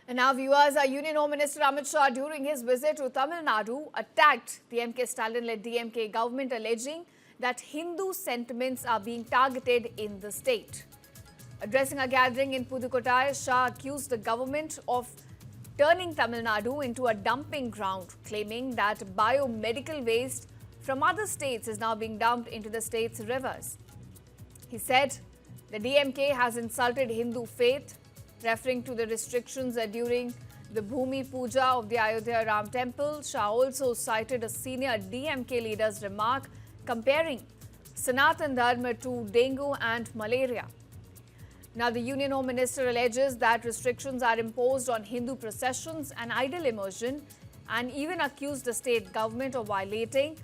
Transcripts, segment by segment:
And now viewers, our Union Home Minister Amit Shah during his visit to Tamil Nadu attacked the MK Stalin-led DMK government, alleging that Hindu sentiments are being targeted in the state. Addressing a gathering in Pudukkottai, Shah accused the government of turning Tamil Nadu into a dumping ground, claiming that biomedical waste from other states is now being dumped into the state's rivers. He said the DMK has insulted Hindu faith, referring to the restrictions during the Bhumi Puja of the Ayodhya Ram Temple. Shah also cited a senior DMK leader's remark comparing Sanatan Dharma to dengue and malaria. Now, the Union Home Minister alleges that restrictions are imposed on Hindu processions and idol immersion, and even accused the state government of violating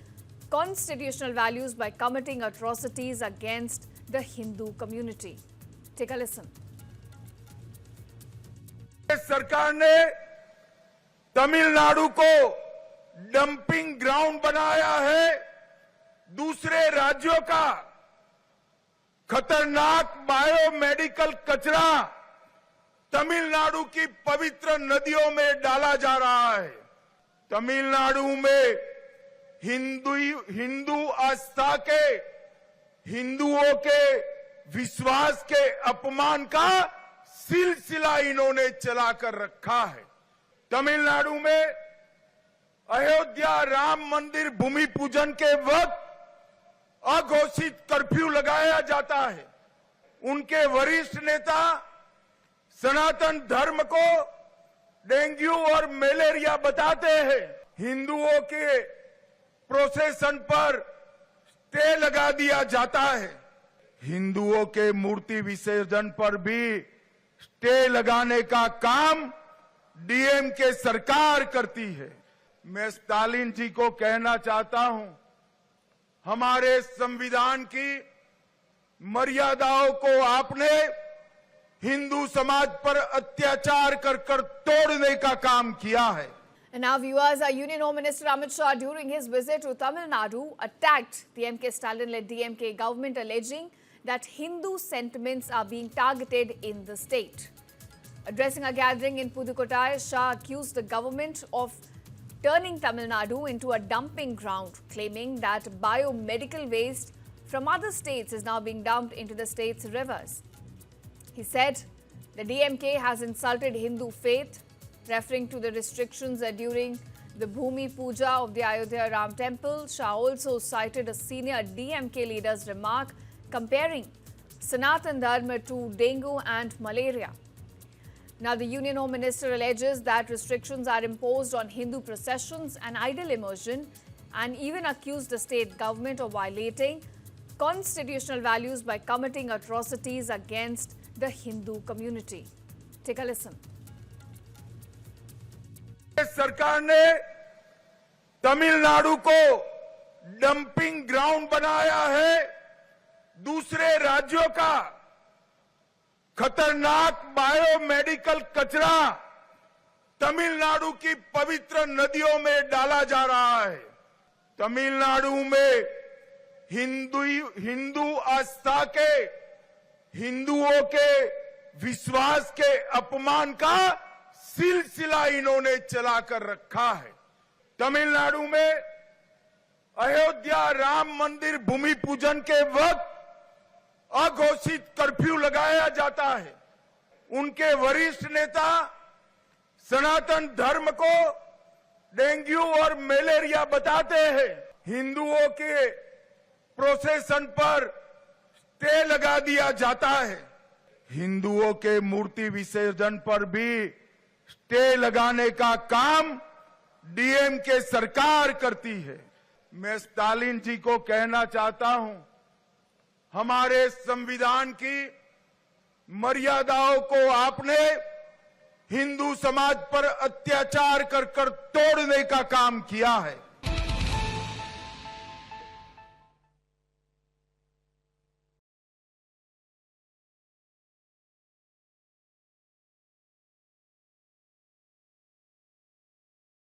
constitutional values by committing atrocities against the Hindu community. Take a listen. सरकार ने तमिलनाडु को dumping ground बनाया है। दूसरे राज्यों का खतरनाक biomedical कचरा तमिलनाडु की पवित्र नदियों में डाला जा रहा है। तमिलनाडु में हिंदू आस्था के, हिंदुओं के विश्वास के अपमान का सिलसिला इन्होंने चलाकर रखा है। तमिलनाडु में अयोध्या राम मंदिर भूमि पूजन के वक्त अघोषित कर्फ्यू लगाया जाता है। उनके वरिष्ठ नेता सनातन धर्म को डेंगू और मलेरिया बताते हैं। हिंदुओं के प्रोसेशन पर स्टे लगा दिया जाता है। हिंदुओं के मूर्ति विसर्जन पर भी स्टे लगाने का काम डीएमके सरकार करती है। मैं स्टालिन जी को कहना चाहता हूं, हमारे संविधान की मर्यादाओं को आपने हिंदू समाज पर अत्याचार कर तोड़ने का काम किया है। And now viewers, our Union Home Minister Amit Shah during his visit to Tamil Nadu attacked the MK Stalin-led DMK government, alleging that Hindu sentiments are being targeted in the state. Addressing a gathering in Pudukkottai, Shah accused the government of turning Tamil Nadu into a dumping ground, claiming that biomedical waste from other states is now being dumped into the state's rivers. He said the DMK has insulted Hindu faith, referring to the restrictions during the Bhumi Puja of the Ayodhya Ram Temple. Shah also cited a senior DMK leader's remark comparing Sanatan Dharma to dengue and malaria. Now, the Union Home Minister alleges that restrictions are imposed on Hindu processions and idol immersion, and even accused the state government of violating constitutional values by committing atrocities against the Hindu community. Take a listen. सरकार ने तमिलनाडु को dumping ground बनाया है। दूसरे राज्यों का खतरनाक biomedical कचरा तमिलनाडु की पवित्र नदियों में डाला जा रहा है। तमिलनाडु में हिंदू आस्था के, हिंदुओं के विश्वास के अपमान का सिलसिला इन्होंने चलाकर रखा है। तमिलनाडु में अयोध्या राम मंदिर भूमि पूजन के वक्त अघोषित कर्फ्यू लगाया जाता है। उनके वरिष्ठ नेता सनातन धर्म को डेंगू और मलेरिया बताते हैं। हिंदुओं के प्रोसेशन पर स्टे लगा दिया जाता है। हिंदुओं के मूर्ति विसर्जन पर भी स्टे लगाने का काम डीएमके सरकार करती है। मैं स्टालिन जी को कहना चाहता हूं, हमारे संविधान की मर्यादाओं को आपने हिंदू समाज पर अत्याचार कर तोड़ने का काम किया है।